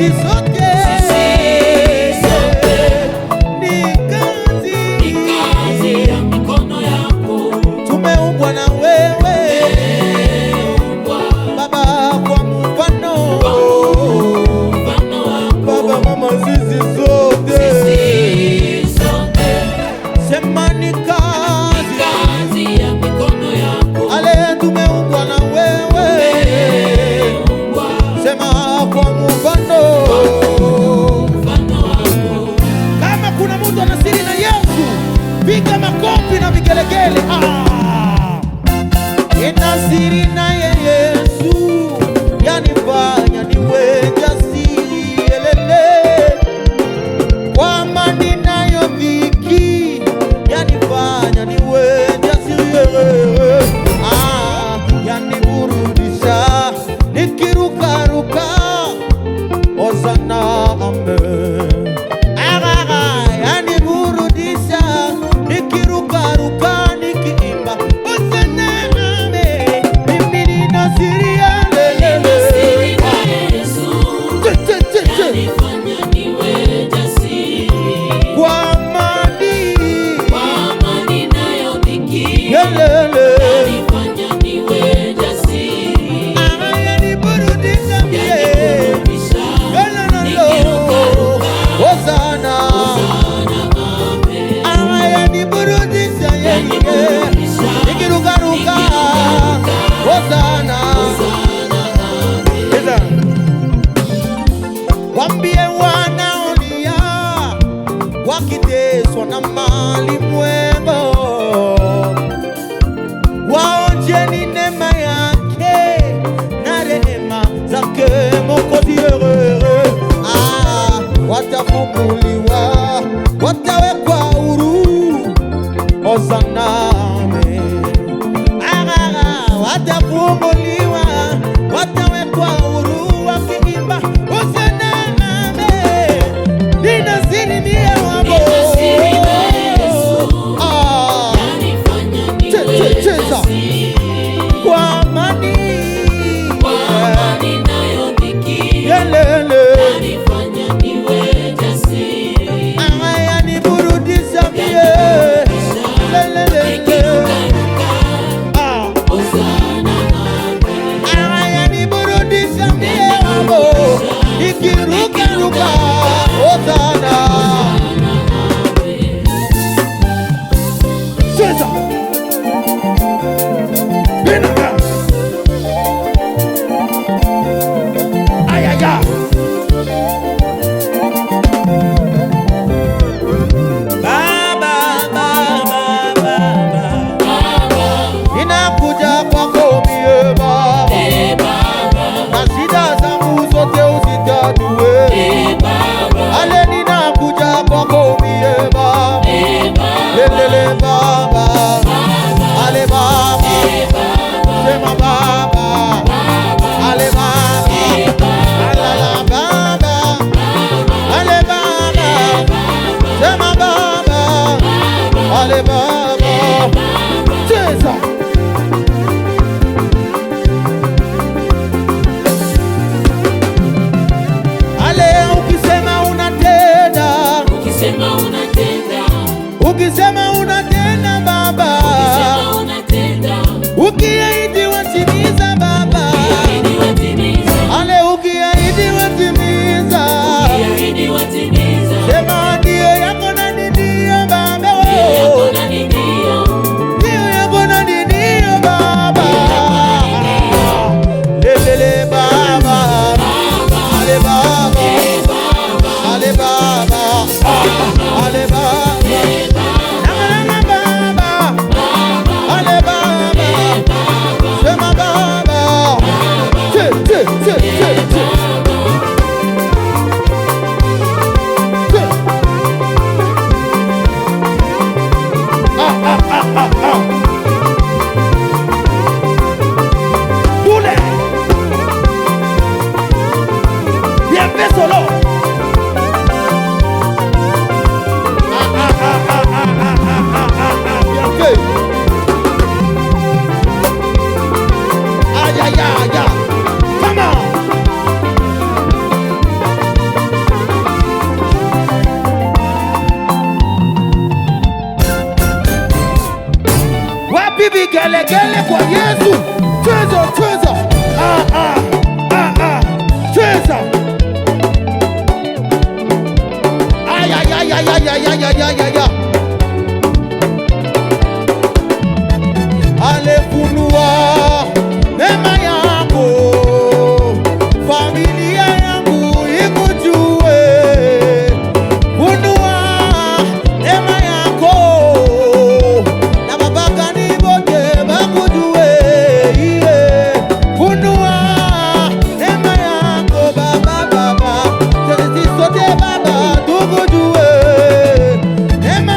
sote ni kazi ya mikono yako. Tumeumbwa na wewe Baba kwa mfano Baba, mama, sisi sote sema ni kazi ya mikono yako. Ale, tumeumbwa na wewe sema kwa mfano. Kama kuna mtu anasiri na Yesu, piga makofi na vigelegele. Ninasiri na Yesu, yanifanya niwe jasiri, elele. Kwa amani nayo dhiki, yanifanya niwe jasiri, yaniburudisha nikirukaruka, Hosana, amen. Yaniburudisha nikirukaruka, nikiimba Hosana, amen. Mimi ninasiri ya lelele, yanifanya niwe jasiri. Kwa amani nayo dhiki, yanifanya niwe jasiri. Yaniburudisha nikirukaruka, Hosana, yaniburudisha nikirukaruka, Hosana. Wambie wanaolia wakiteswa na mali mwego, waonjeni neema yake na rehema zake Mwokozi. Watafunguliwa, watawekwa huru, Hosana, amen. Watafunguliwa, watawekwa huru, wakiimba Hosana, amen. Ninasiri ni wabo, cheza kwa amani nayo dhiki, yelele. Yaniburudisha yaniburudisha wabo, nikirukaruka, Hosana. Cheza Binaka. Ayaya. Ninakuja kwako mie Baba, na shida zangu zote uzitatue. Ale, ninakuja kwako mie Baba, lelele Baba, ale Baba, sema Baba, ale Baba, alala Baba, ale Baba, sema Baba, ale Baba, cheza. Ukisema unatenda Baba, ukiahidi watimiza Baba, ale ukiahidi watimiza, sema ndio yako na ndio Baba, ndio yako na ndio Baba, lelele Baba, ale Baba, ale Baba, ale Baba. vigelegele kwa Yesu. Cheza, cheza. Cheza. Aya. Alefunua neema yako, familia yangu ikujue. Funua neema yako, na mapagani wote bakujue. Funua neema yako Baba, sisi sote Baba tukujue. Neema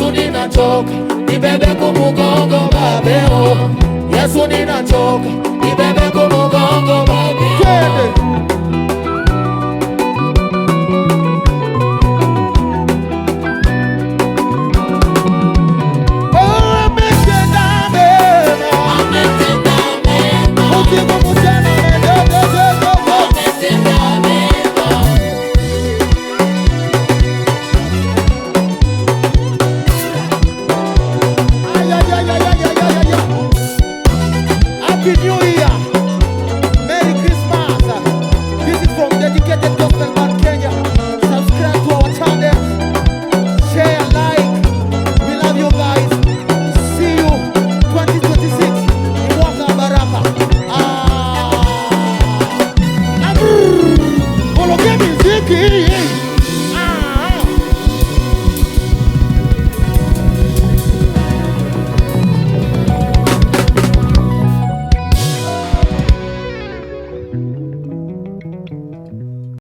Yesu ninachoka, nibebe kumugongo babeo. Yesu ninachoka, nibebe kumugongo babeo.